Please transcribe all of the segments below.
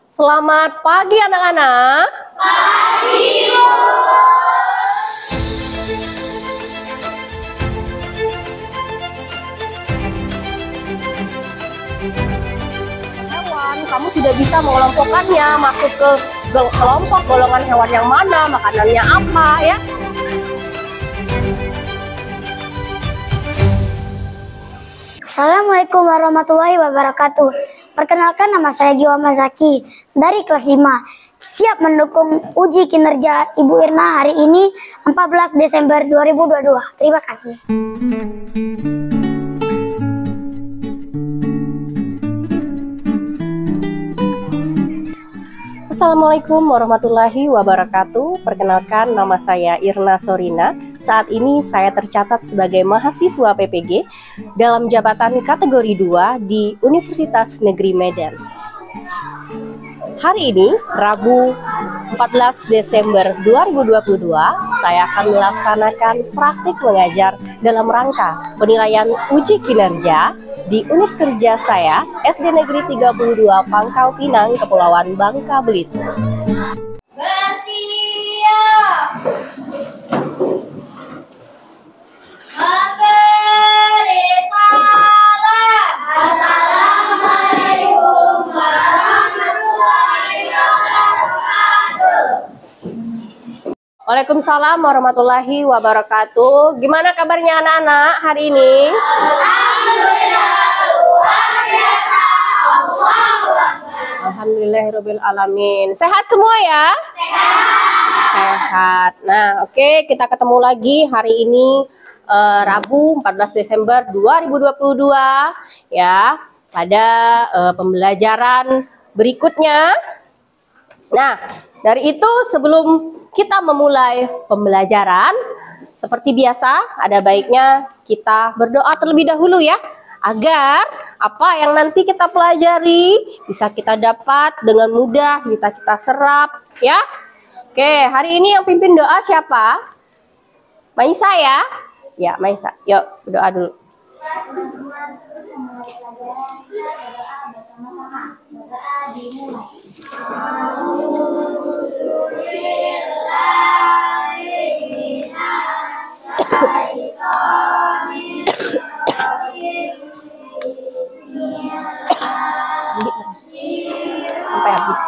Selamat pagi anak-anak. Pagi. Hewan, kamu sudah bisa mengelompokkannya masuk ke kelompok golongan hewan yang mana, makanannya apa ya? Assalamualaikum warahmatullahi wabarakatuh. Perkenalkan, nama saya Giwa Masaki dari kelas 5. Siap mendukung uji kinerja Ibu Irna hari ini 14 Desember 2022. Terima kasih. Assalamualaikum warahmatullahi wabarakatuh. Perkenalkan, nama saya Irna Sorina. Saat ini saya tercatat sebagai mahasiswa PPG dalam jabatan kategori 2 di Universitas Negeri Medan. Hari ini, Rabu 14 Desember 2022, saya akan melaksanakan praktik mengajar dalam rangka penilaian uji kinerja di unit kerja saya, SD Negeri 32 Pangkal Pinang, Kepulauan Bangka Belitung. Bersiap. Memberi salam. Assalamualaikum warahmatullahi wabarakatuh. Waalaikumsalam warahmatullahi wabarakatuh. Gimana kabarnya anak-anak hari ini? Alhamdulillahirrabbilalamin. Sehat semua ya? Sehat. Nah, oke, kita ketemu lagi hari ini Rabu 14 Desember 2022 ya, pada pembelajaran berikutnya. Nah, dari itu sebelum kita memulai pembelajaran, seperti biasa ada baiknya kita berdoa terlebih dahulu ya, agar apa yang nanti kita pelajari bisa kita dapat dengan mudah, bisa kita serap ya. Oke, hari ini yang pimpin doa siapa? Maisa ya? Ya, Maisa. Yuk, berdoa dulu. Sampai habis.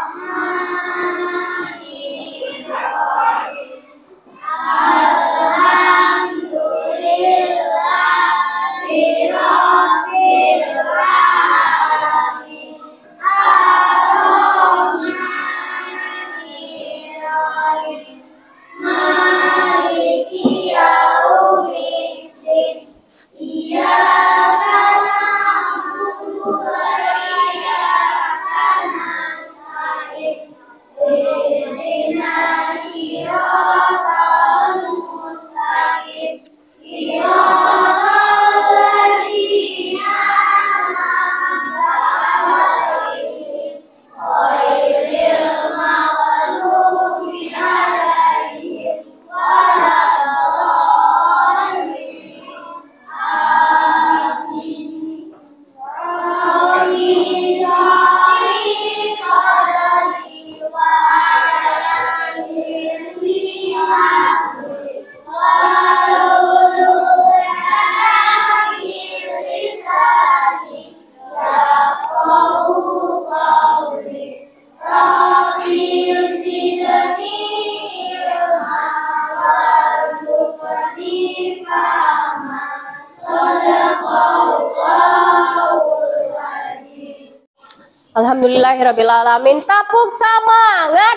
Alhamdulillahirrabbilalamin. Tepuk semangat.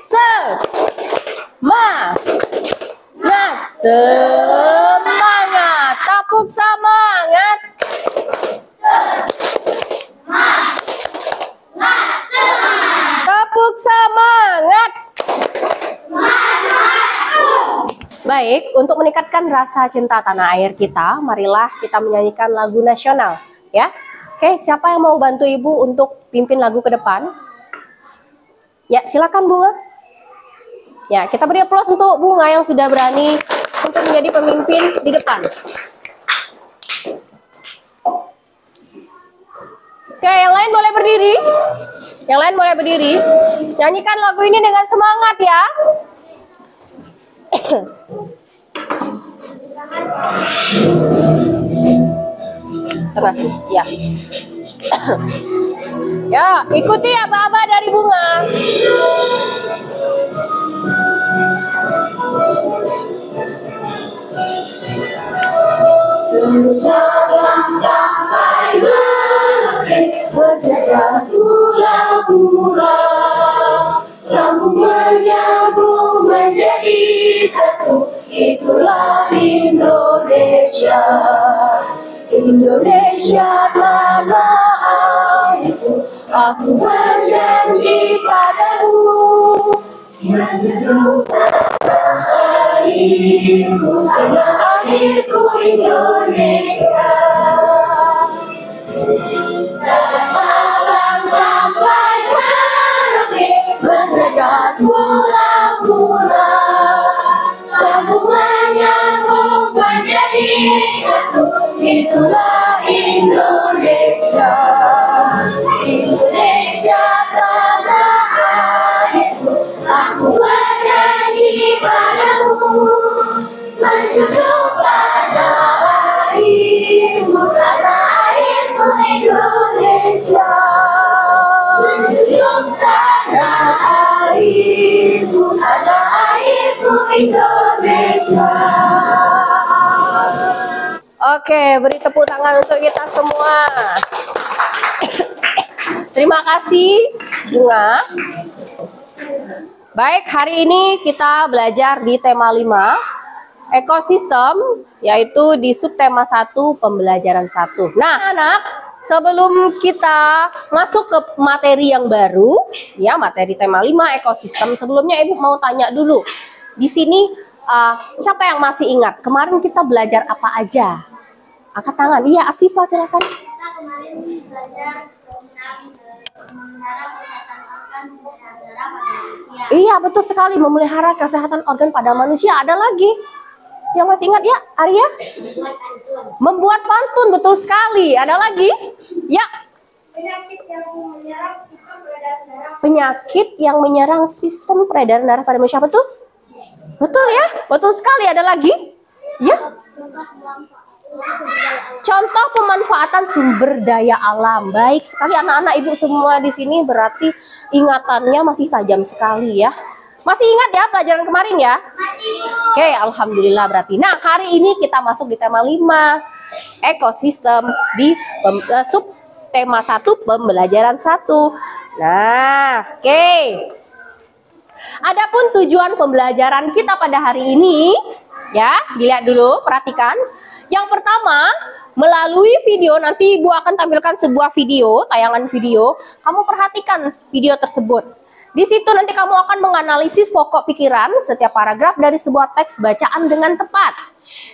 Semangat. Tepuk semangat. Tepuk semangat. Baik, untuk meningkatkan rasa cinta tanah air kita, marilah kita menyanyikan lagu nasional ya. Oke, siapa yang mau bantu Ibu untuk pimpin lagu ke depan? Ya, silakan Bunga. Ya, kita beri aplaus untuk Bunga yang sudah berani untuk menjadi pemimpin di depan. Oke, yang lain boleh berdiri. Yang lain boleh berdiri. Nyanyikan lagu ini dengan semangat ya. Tengah sini, ya. Ya, ikuti aba-aba dari bunga. Salam sampai berakhir berjajar pulau-pulau, sambung menyambung menjadi satu. Itulah Indonesia, Indonesia tanah airku. Aku berjanji padamu, menjunjung tanah airku Indonesia. Salam sampai Merauke, mendekat pulau-pulau, sambung menyambung menjadi satu. Itulah Indonesia, Indonesia tanah airku. Aku berjanji padamu, menjunjung tanah airku Indonesia, menjunjung tanah airku Indonesia. Oke, beri tepuk tangan untuk kita semua. Terima kasih, Bunga. Baik, hari ini kita belajar di tema 5, ekosistem, yaitu di subtema 1, pembelajaran 1. Nah, anak, sebelum kita masuk ke materi yang baru, ya, materi tema 5, ekosistem, sebelumnya Ibu mau tanya dulu. Di sini, siapa yang masih ingat? Kemarin kita belajar apa aja? Angkat tangan. Iya, Asifah, silakan. Kita kemarin belajar tentang memelihara kesehatan organ pada manusia. Iya, betul sekali, memelihara kesehatan organ pada manusia. Ada lagi yang masih ingat ya, Arya? Membuat pantun, betul sekali. Ada lagi? Ya. Penyakit yang menyerang sistem peredaran darah. Penyakit yang menyerang sistem peredaran darah pada manusia, betul? Betul ya? Betul sekali. Ada lagi? Ya. Contoh pemanfaatan sumber daya alam. Baik sekali anak-anak Ibu semua di sini, berarti ingatannya masih tajam sekali ya. Masih ingat ya pelajaran kemarin ya? Masih. Oke, alhamdulillah berarti. Nah, hari ini kita masuk di tema 5, ekosistem, di sub tema 1, pembelajaran 1. Nah, oke. Adapun tujuan pembelajaran kita pada hari ini, ya, dilihat dulu, perhatikan. Yang pertama, melalui video, nanti Ibu akan tampilkan sebuah video, tayangan video. Kamu perhatikan video tersebut. Di situ nanti kamu akan menganalisis pokok pikiran setiap paragraf dari sebuah teks bacaan dengan tepat.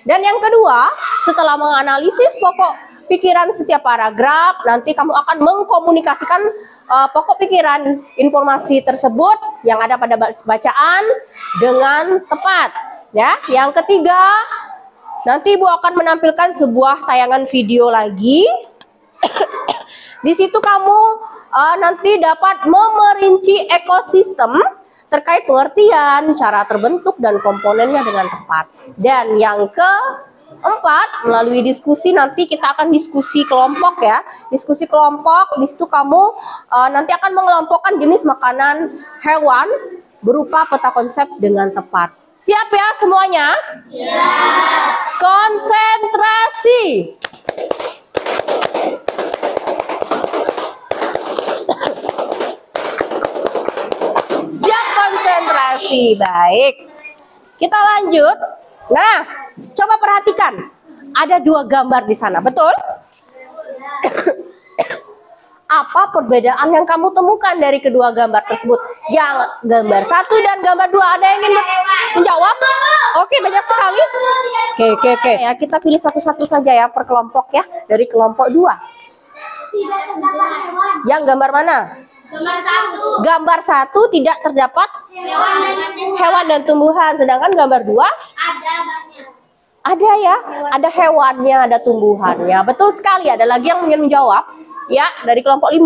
Dan yang kedua, setelah menganalisis pokok pikiran setiap paragraf, nanti kamu akan mengkomunikasikan pokok pikiran informasi tersebut yang ada pada bacaan dengan tepat. Ya, yang ketiga, nanti Ibu akan menampilkan sebuah tayangan video lagi. Di situ kamu nanti dapat memerinci ekosistem terkait pengertian, cara terbentuk dan komponennya dengan tepat. Dan yang keempat, melalui diskusi nanti kita akan diskusi kelompok ya. Diskusi kelompok, di situ kamu nanti akan mengelompokkan jenis makanan hewan berupa peta konsep dengan tepat. Siap ya semuanya? Siap. Konsentrasi. Siap konsentrasi. Baik. Kita lanjut. Nah, coba perhatikan. Ada 2 gambar di sana, betul? Apa perbedaan yang kamu temukan dari kedua gambar tersebut? Yang gambar 1 dan gambar 2, ada yang ingin menjawab? Oke, banyak sekali. Oke. Ya, kita pilih satu-satu saja ya per kelompok ya. Dari kelompok 2. Tidak terdapat hewan. Yang gambar mana? Gambar 1. Gambar 1 tidak terdapat hewan dan tumbuhan. Sedangkan gambar 2 Ada banyak. ada ya. Ada hewannya, ada tumbuhannya. Betul sekali. Ada lagi yang ingin menjawab? Ya, dari kelompok 5.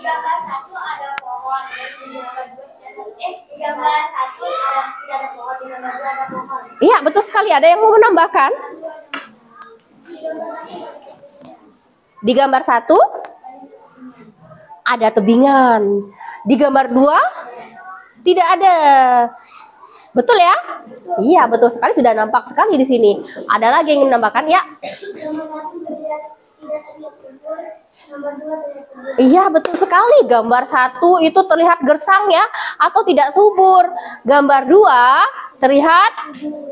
di gambar satu ada pohon, dan di gambar dua di gambar satu tidak ada pohon, di gambar dua ada pohon. Iya, betul sekali. Ada yang mau menambahkan? Di gambar satu ada tebingan. Di gambar dua tidak ada. Betul ya? Iya, betul sekali. Sudah nampak sekali di sini. Ada lagi yang ingin menambahkan ya? Gambar satu tidak terlihat subur, gambar dua terlihat subur. Iya, betul sekali. Gambar satu itu terlihat gersang ya, atau tidak subur. Gambar dua terlihat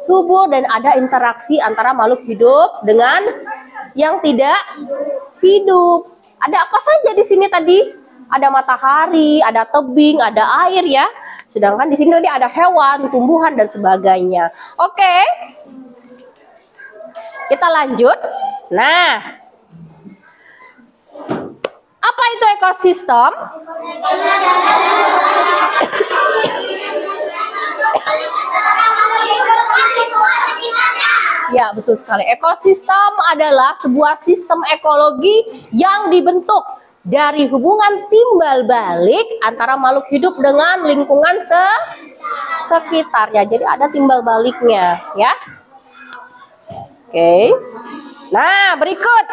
subur dan ada interaksi antara makhluk hidup dengan yang tidak hidup. Ada apa saja di sini tadi? Ada matahari, ada tebing, ada air ya. Sedangkan di sini tadi ada hewan, tumbuhan dan sebagainya. Oke. Kita lanjut. Nah, apa itu ekosistem? Ya, betul sekali. Ekosistem adalah sebuah sistem ekologi yang dibentuk dari hubungan timbal balik antara makhluk hidup dengan lingkungan sekitarnya. Jadi ada timbal baliknya, ya. Oke. Nah, berikut.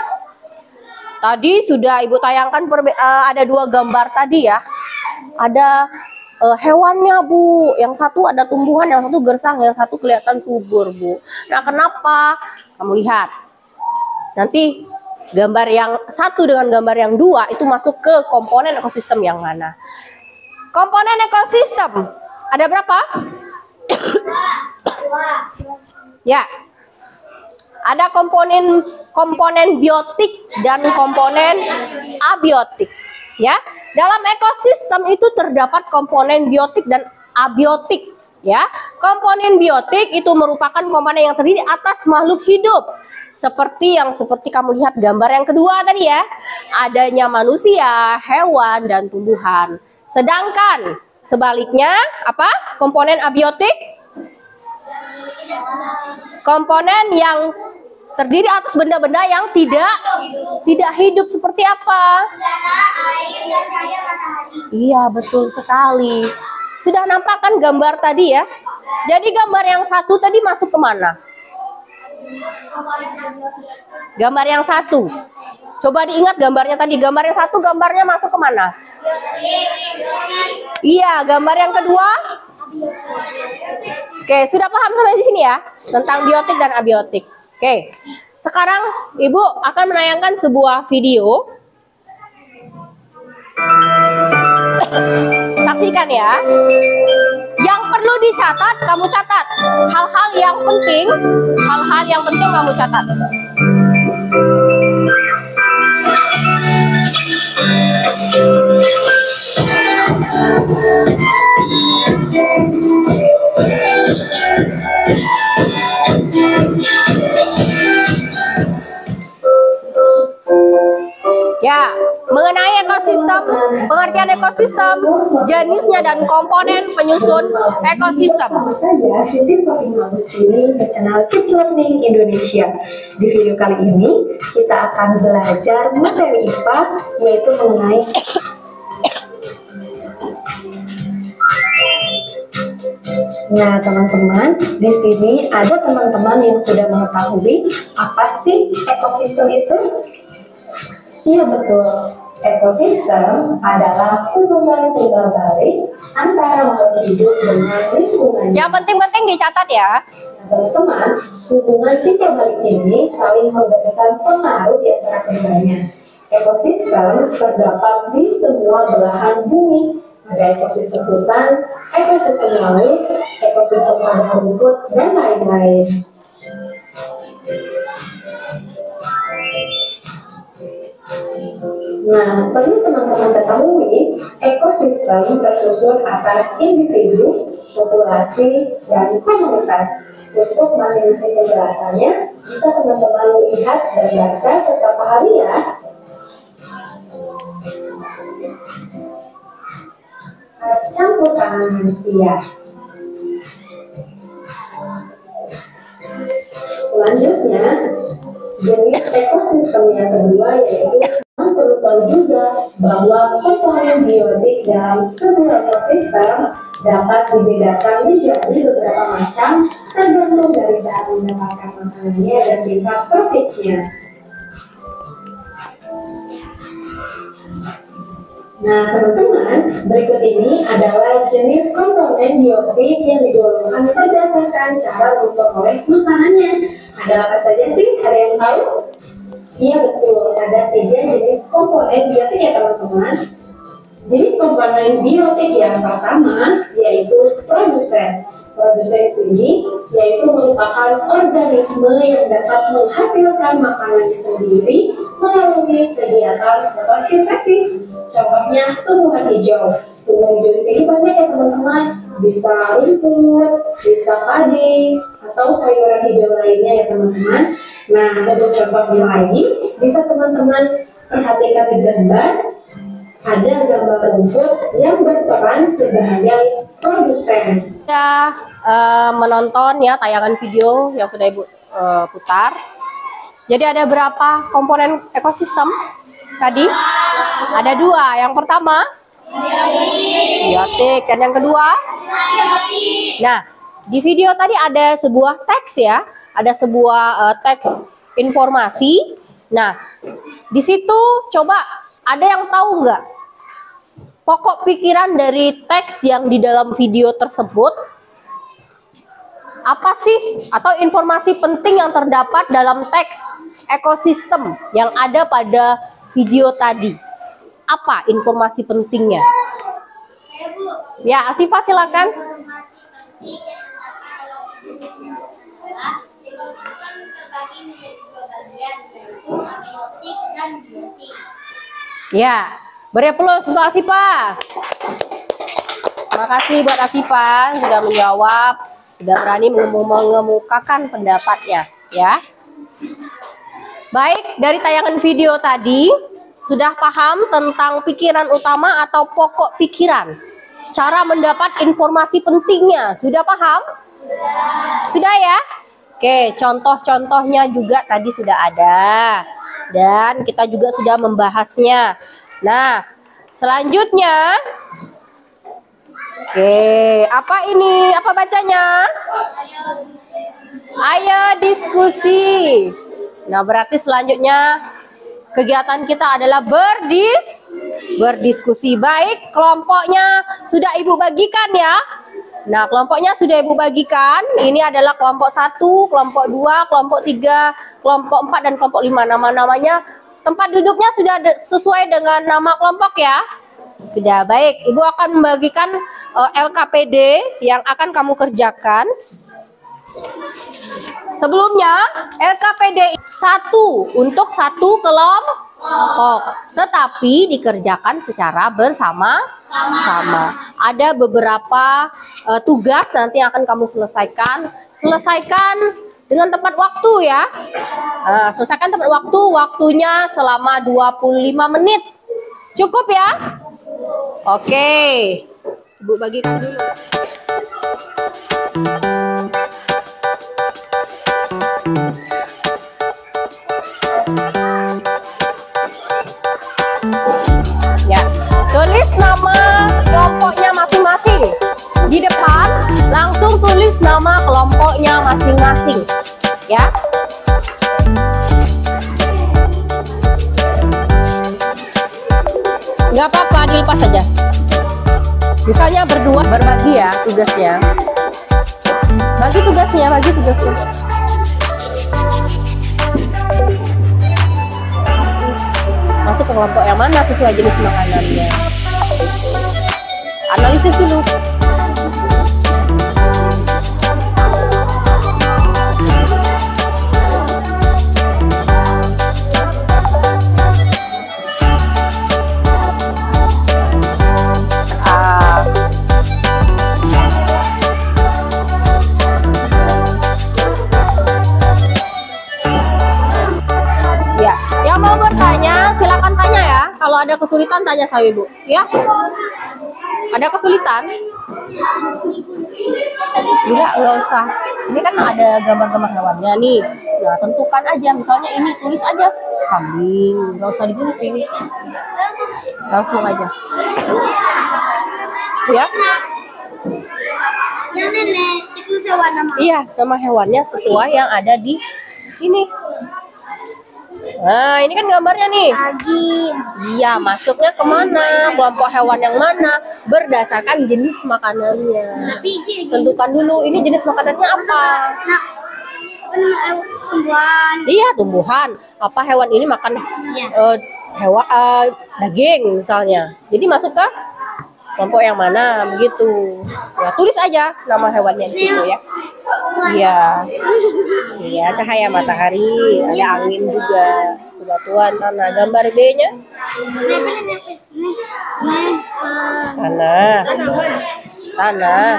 Tadi sudah Ibu tayangkan ada dua gambar tadi ya. Ada hewannya, Bu. Yang satu ada tumbuhan, yang satu gersang, yang satu kelihatan subur, Bu. Nah, kenapa? Kamu lihat. Nanti gambar yang satu dengan gambar yang dua itu masuk ke komponen ekosistem yang mana? Komponen ekosistem ada berapa? Ya. Ada komponen biotik dan komponen abiotik, ya. Dalam ekosistem itu terdapat komponen biotik dan abiotik, ya. Komponen biotik itu merupakan komponen yang terdiri atas makhluk hidup. Seperti kamu lihat gambar yang kedua tadi ya. Adanya manusia, hewan dan tumbuhan. Sedangkan sebaliknya apa? Komponen abiotik? Komponen yang terdiri atas benda-benda yang tidak hidup. Seperti apa? Air dan cahaya matahari. Iya, betul sekali. Sudah nampak kan gambar tadi ya? Jadi gambar yang satu tadi masuk ke mana? Gambar yang satu. Coba diingat gambarnya tadi. Gambar yang satu gambarnya masuk ke mana? Iya, gambar yang kedua? Oke, sudah paham sampai di sini ya? Tentang biotik dan abiotik. Oke, sekarang Ibu akan menayangkan sebuah video. Saksikan ya. Yang perlu dicatat, kamu catat. Hal-hal yang penting kamu catat. Ya, mengenai ekosistem, pengertian ekosistem, jenisnya dan komponen penyusun ekosistem. Sama saja, sistem voting bagus ini ke channel Kids Learning Indonesia. Di video kali ini, kita akan belajar materi IPA, yaitu mengenai Nah, teman-teman, di sini ada teman-teman yang sudah mengetahui apa sih ekosistem itu? Iya, betul. Ekosistem adalah hubungan timbal balik antara makhluk hidup dengan lingkungannya. Yang penting-penting dicatat ya. Teman-teman, hubungan timbal balik ini saling memberikan pengaruh di antara keduanya. Ekosistem terdapat di semua belahan bumi. Ada ekosistem hutan, ekosistem laut, ekosistem padang rumput, dan lain-lain. Nah, perlu teman-teman ketahui, ekosistem tersusun atas individu, populasi, dan komunitas. Untuk masing-masing penjelasannya, bisa teman-teman lihat dan baca setiap hari ya. Campur tangan manusia. Selanjutnya, jenis ekosistem yang kedua yaitu non-pluton tahu juga bahwa komponen biotik dalam sebuah ekosistem dapat dibedakan menjadi beberapa macam tergantung dari cara mendapatkan makanannya dan tingkat profitnya. Nah, teman-teman, berikut ini adalah jenis komponen biotik yang digolongkan berdasarkan cara memperoleh makanannya. Ada apa saja sih? Ada yang tahu? Iya betul, ada 3 jenis komponen biotik ya teman-teman. Jenis komponen biotik yang pertama yaitu produsen. Produsen sini yaitu merupakan organisme yang dapat menghasilkan makanannya sendiri melalui kegiatan fotosintesis. Contohnya tumbuhan hijau. Tumbuhan hijau di sini banyak ya teman-teman. Bisa rumput, bisa padi, atau sayuran hijau lainnya ya teman-teman. Nah, untuk contohnya lagi, bisa teman-teman perhatikan di gambar. Ada gambar rumput yang berperan sebagai produsen. Sudah menonton ya tayangan video yang sudah Ibu putar. Jadi ada berapa komponen ekosistem tadi? Ada 2. Yang pertama biotik dan yang kedua. Nah, di video tadi ada sebuah teks ya, ada sebuah teks informasi. Nah, di situ coba ada yang tahu nggak pokok pikiran dari teks yang di dalam video tersebut? Apa sih atau informasi penting yang terdapat dalam teks ekosistem yang ada pada video tadi? Apa informasi pentingnya? Ya, Asifah silakan. Ekosistem terbagi menjadi 2 bagian, yaitu abiotik dan biotik. Ya, beri aplaus untuk Asifah. Terima kasih buat Asifah sudah menjawab, sudah berani mengemukakan pendapatnya, ya. Baik, dari tayangan video tadi sudah paham tentang pikiran utama atau pokok pikiran. Cara mendapat informasi pentingnya, sudah paham? Sudah ya? Oke, contoh-contohnya juga tadi sudah ada. Dan kita juga sudah membahasnya. Nah, selanjutnya, oke, apa ini? Apa bacanya? Ayo diskusi. Nah, berarti selanjutnya kegiatan kita adalah berdiskusi. Baik, kelompoknya sudah Ibu bagikan ya. Nah, kelompoknya sudah Ibu bagikan. Ini adalah kelompok 1, kelompok 2, kelompok 3, kelompok 4, dan kelompok 5. Nama-namanya, tempat duduknya sudah sesuai dengan nama kelompok ya. Sudah, baik. Ibu akan membagikan LKPD yang akan kamu kerjakan. Sebelumnya, LKPD 1 untuk 1 kelompok, tetapi dikerjakan secara bersama-sama. Ada beberapa tugas nanti yang akan kamu selesaikan. Selesaikan dengan tepat waktu ya. Selesaikan tepat waktu, waktunya selama 25 menit. Cukup ya? Oke. Ibu bagikan dulu. Ya, tulis nama kelompoknya masing-masing. Di depan langsung tulis nama kelompoknya masing-masing. Ya. Nggak apa-apa, dilepas saja. Misalnya berdua, berbagi ya tugasnya. Bagi tugasnya. Masuk ke kelompok yang mana sesuai jenis makanannya. Analisis dulu. Yang mau bertanya, silakan tanya ya. Kalau ada kesulitan, tanya sama Ibu. Ya? Ada kesulitan? Enggak usah. Ini kan ada gambar-gambar hewannya nih. Nah, tentukan aja. Misalnya ini, tulis aja Kambing, nggak usah digunting. Langsung aja. Ya. Nenek, itu sewa nama. Iya, nama hewannya sesuai yang ada di sini. Nah, ini kan gambarnya nih. Agim. Iya, masuknya kemana? Kelompok hewan yang mana? Berdasarkan jenis makanannya. Tentukan dulu, ini jenis makanannya apa? Nah, tumbuhan. Iya, tumbuhan. Apa hewan ini makan hewan daging misalnya. Jadi masuk ke kelompok yang mana begitu. Ya, tulis aja nama hewannya di situ ya. Iya. Iya, cahaya matahari, ada angin juga. Bebatuan tanah. Gambar B-nya? Tanah. Tanah.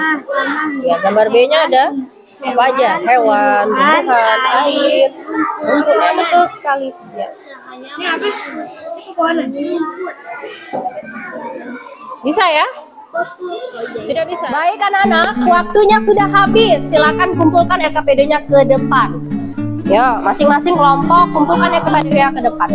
Ya, gambar B-nya ada apa aja? Hewan, tumbuhan, air. Rumputnya betul sekali. Ya. Bisa ya? Sudah bisa. Baik anak-anak, waktunya sudah habis. Silakan kumpulkan LKPD-nya ke depan. Ya, masing-masing kelompok kumpulkan LKPD-nya ke depan.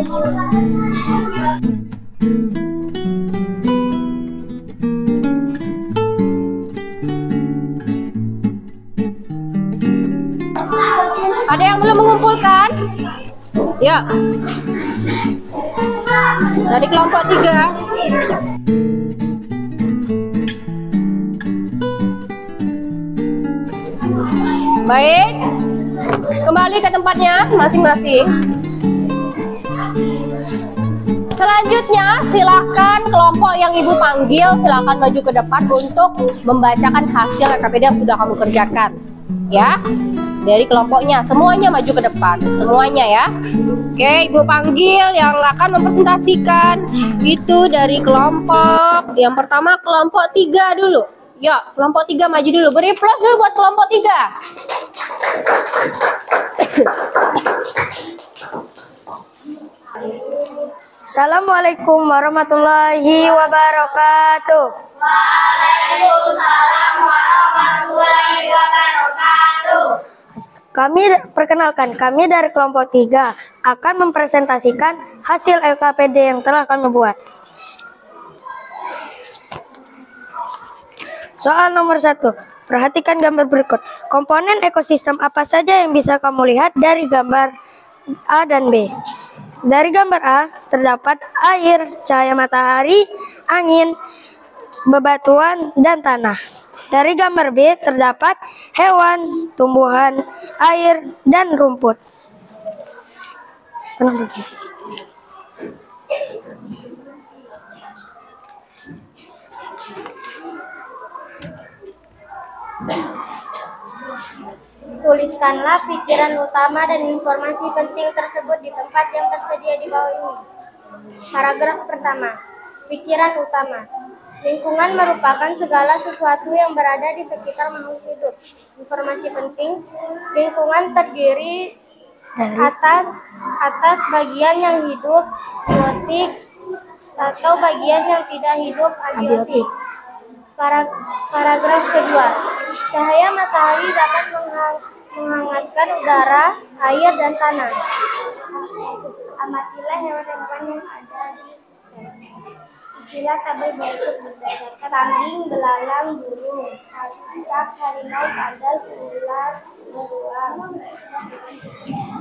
Ada yang belum mengumpulkan? Ya. Dari kelompok 3. Baik, kembali ke tempatnya masing-masing. Selanjutnya, silahkan kelompok yang ibu panggil, silahkan maju ke depan untuk membacakan hasil LKPD yang sudah kamu kerjakan. Ya, dari kelompoknya, semuanya maju ke depan, semuanya ya. Oke, ibu panggil yang akan mempresentasikan itu dari kelompok. Yang pertama kelompok 3 dulu. Ya, kelompok 3 maju dulu. Beri plus dulu buat kelompok 3. Assalamualaikum warahmatullahi wabarakatuh. Waalaikumsalam warahmatullahi wabarakatuh. Kami dari kelompok 3 akan mempresentasikan hasil LKPD yang telah kami buat. Soal nomor 1. Perhatikan gambar berikut. Komponen ekosistem apa saja yang bisa kamu lihat dari gambar A dan B? Dari gambar A terdapat air, cahaya matahari, angin, bebatuan, dan tanah. Dari gambar B terdapat hewan, tumbuhan, air, dan rumput. Tuliskanlah pikiran utama dan informasi penting tersebut di tempat yang tersedia di bawah ini. Paragraf pertama. Pikiran utama. Lingkungan merupakan segala sesuatu yang berada di sekitar makhluk hidup. Informasi penting. Lingkungan terdiri atas bagian yang hidup, biotik, atau bagian yang tidak hidup, abiotik. Paragraf kedua. Cahaya matahari dapat menghangatkan udara, air, dan tanah. Amatilah hewan-hewan yang ada di sekitar. Istilah tabel berikut berdasarkan kambing, belalang, burung, alkitab, harimau, kadal, ular, beruang.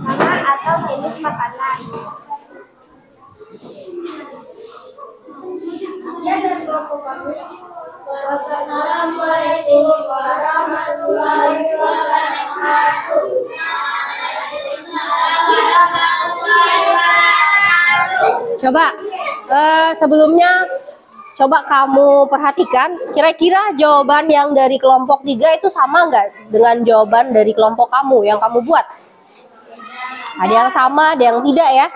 Nama atau jenis makanan. Wassalamualaikum warahmatullahi wabarakatuh. Coba sebelumnya coba kamu perhatikan kira-kira jawaban yang dari kelompok 3 itu sama nggak dengan jawaban dari kelompok kamu yang kamu buat? Ada yang sama, ada yang tidak ya.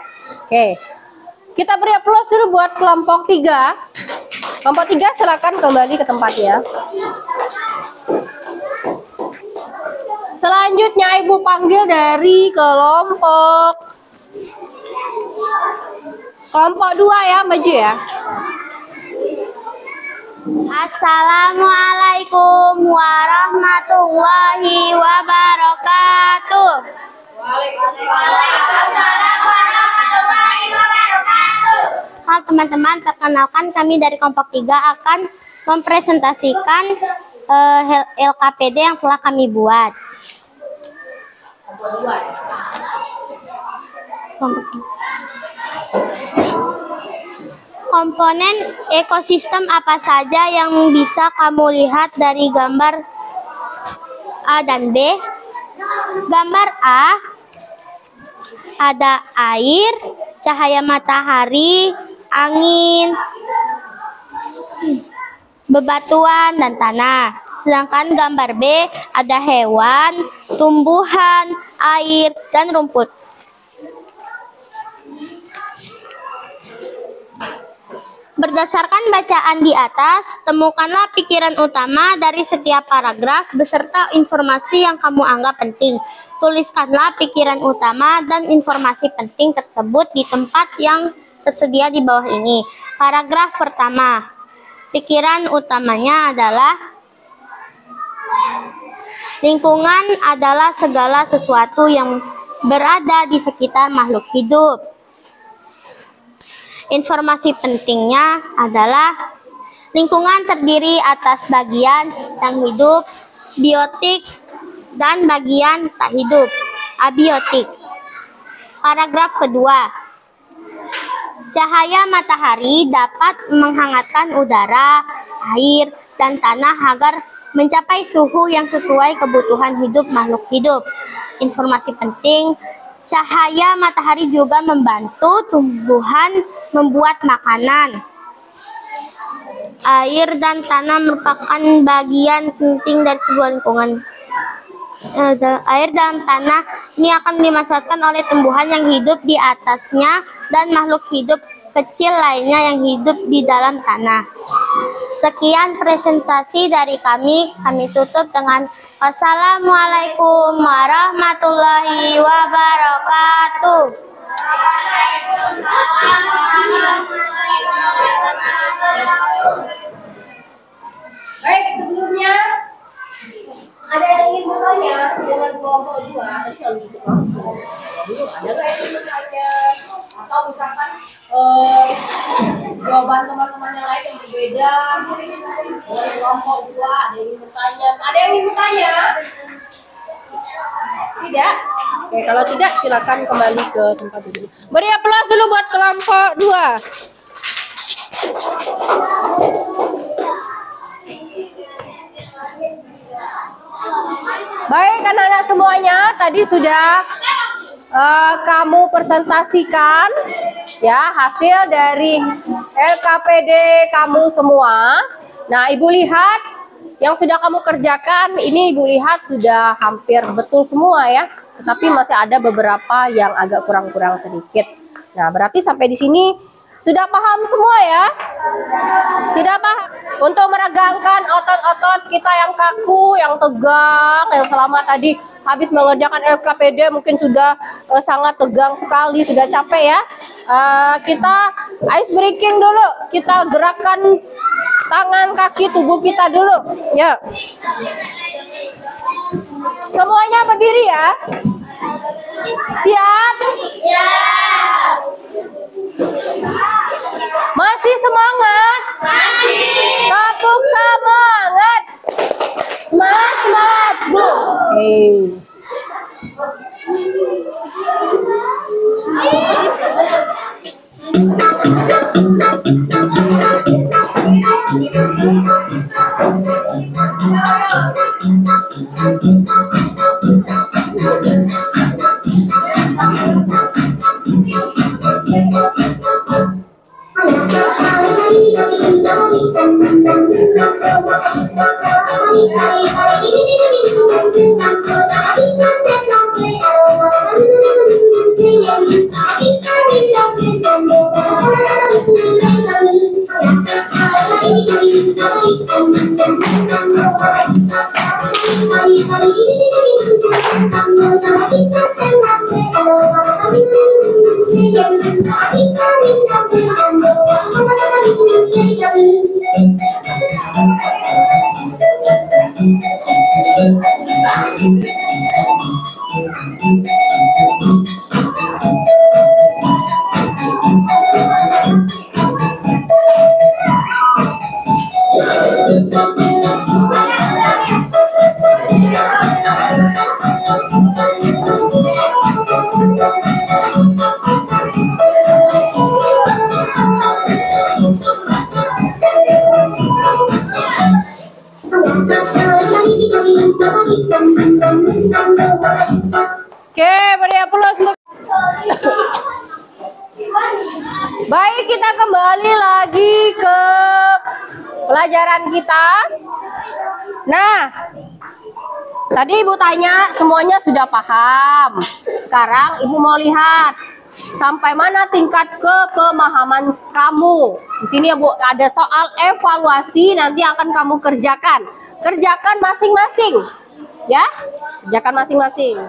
Oke, kita beri plus dulu buat kelompok 3. Kelompok 3 silakan kembali ke tempatnya. Selanjutnya ibu panggil dari kelompok 2 ya, maju ya. Assalamualaikum warahmatullahi wabarakatuh. Waalaikumsalam warahmatullahi mohon teman-teman perkenalkan, kami dari kelompok 3 akan mempresentasikan LKPD yang telah kami buat. Komponen ekosistem apa saja yang bisa kamu lihat dari gambar A dan B? Gambar A ada air, cahaya matahari, angin, bebatuan, dan tanah. Sedangkan gambar B ada hewan, tumbuhan, air, dan rumput. Berdasarkan bacaan di atas, temukanlah pikiran utama dari setiap paragraf beserta informasi yang kamu anggap penting. Tuliskanlah pikiran utama dan informasi penting tersebut di tempat yang tersedia di bawah ini. Paragraf pertama, pikiran utamanya adalah lingkungan adalah segala sesuatu yang berada di sekitar makhluk hidup. Informasi pentingnya adalah lingkungan terdiri atas bagian yang hidup, biotik, dan bagian tak hidup, abiotik. Paragraf kedua, cahaya matahari dapat menghangatkan udara, air, dan tanah agar mencapai suhu yang sesuai kebutuhan hidup makhluk hidup. Informasi penting, cahaya matahari juga membantu tumbuhan membuat makanan. Air dan tanah merupakan bagian penting dari sebuah lingkungan. Air dan tanah ini akan dimanfaatkan oleh tumbuhan yang hidup di atasnya dan makhluk hidup kecil lainnya yang hidup di dalam tanah. Sekian presentasi dari kami tutup dengan wassalamualaikum warahmatullahi wabarakatuh. Baik, sebelumnya ada yang ingin bertanya dengan kelompok 2, tadi yang gitu langsung. Ada nggak yang ingin bertanya? Atau misalkan jawaban teman-teman yang lain yang berbeda dari kelompok 2, ada yang ingin bertanya? Ada yang ingin bertanya? Tidak? Oke, kalau tidak silakan kembali ke tempat duduk. Beri aplaus dulu buat kelompok 2. Baik anak-anak semuanya, tadi sudah kamu presentasikan ya hasil dari LKPD kamu semua. Nah, Ibu lihat yang sudah kamu kerjakan ini, Ibu lihat sudah hampir betul semua ya. Tetapi masih ada beberapa yang agak kurang-kurang sedikit. Nah, berarti sampai di sini sudah paham semua ya? Sudah paham? Untuk meregangkan otot-otot kita yang kaku, yang tegang, yang selama tadi habis mengerjakan LKPD mungkin sudah sangat tegang sekali, sudah capek ya. Kita ice breaking dulu, kita gerakkan tangan, kaki, tubuh kita dulu. Ya. Semuanya berdiri ya. Siap? Siap. Masih semangat? Masih. Tepuk semangat. Semangat, Bu. Oke, beri aplaus untuk. Baik, kita kembali lagi ke pelajaran kita. Nah, tadi Ibu tanya semuanya sudah paham. Sekarang Ibu mau lihat sampai mana tingkat kepemahaman kamu. Di sini ya Bu, ada soal evaluasi nanti akan kamu kerjakan. Kerjakan masing-masing. Ya, kerjakan masing-masing.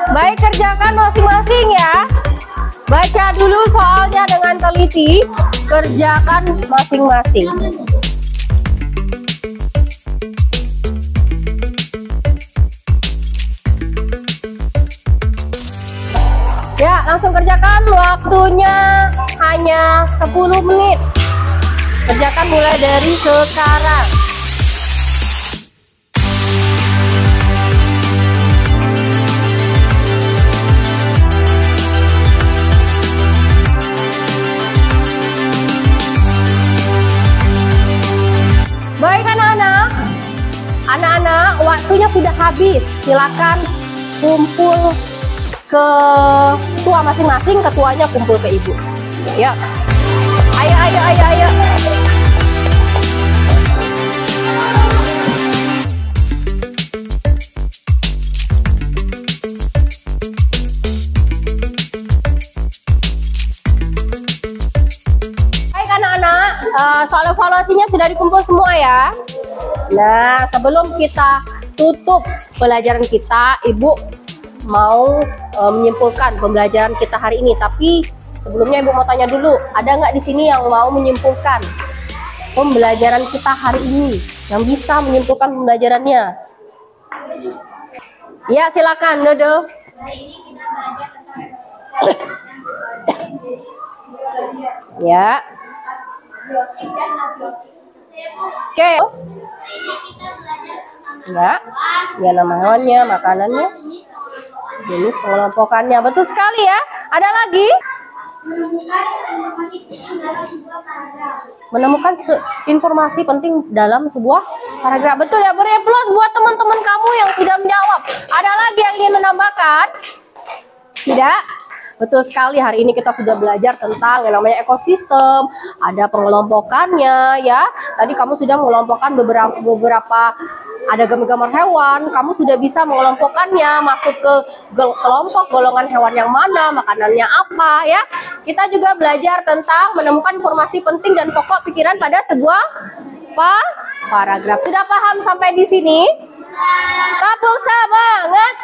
Baik, kerjakan masing-masing ya. Baca dulu soalnya dengan teliti. Kerjakan masing-masing. Ya, langsung kerjakan. Waktunya hanya 10 menit. Kerjakan mulai dari sekarang. Baik anak-anak, waktunya sudah habis. Silakan kumpul ke ketua masing-masing, ketuanya kumpul ke ibu. Ya, ayo. Baik anak-anak, soal evaluasinya sudah dikumpul semua ya. Nah, sebelum kita tutup pelajaran kita, Ibu mau menyimpulkan pembelajaran kita hari ini. Tapi sebelumnya Ibu mau tanya dulu, ada nggak di sini yang mau menyimpulkan pembelajaran kita hari ini? Yang bisa menyimpulkan pembelajarannya? Ya, silakan, Dodo. Ya. Oke. Ya nama hewannya, makanannya, jenis pengelompokannya. Betul sekali ya. Ada lagi? Menemukan informasi penting dalam sebuah paragraf. Betul ya, beri aplaus buat teman-teman kamu yang sudah menjawab. Ada lagi yang ingin menambahkan? Tidak? Betul sekali, hari ini kita sudah belajar tentang yang namanya ekosistem, ada pengelompokannya ya. Tadi kamu sudah mengelompokkan beberapa ada gambar-gambar hewan, kamu sudah bisa mengelompokkannya, masuk ke kelompok golongan hewan yang mana, makanannya apa ya. Kita juga belajar tentang menemukan informasi penting dan pokok pikiran pada sebuah paragraf. Sudah paham sampai di sini? Tepuk semangat.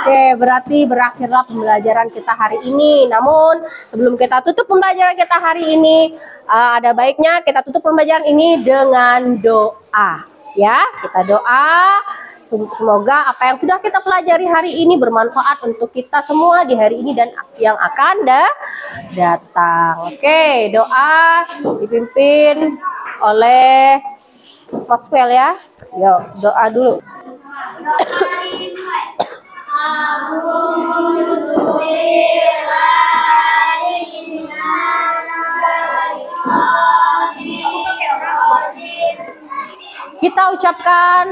Oke, berarti berakhirlah pembelajaran kita hari ini. Namun, sebelum kita tutup pembelajaran kita hari ini, ada baiknya kita tutup pembelajaran ini dengan doa. Ya, kita doa. Semoga apa yang sudah kita pelajari hari ini bermanfaat untuk kita semua di hari ini dan yang akan datang. Oke, doa dipimpin oleh Maxwell ya. Yuk, doa dulu. Kita ucapkan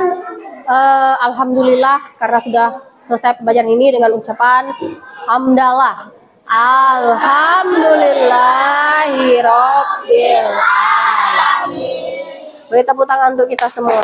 alhamdulillah karena sudah selesai pembelajaran ini dengan ucapan hamdalah. Alhamdulillahirabbil alamin. Beri tepuk tangan untuk kita semua.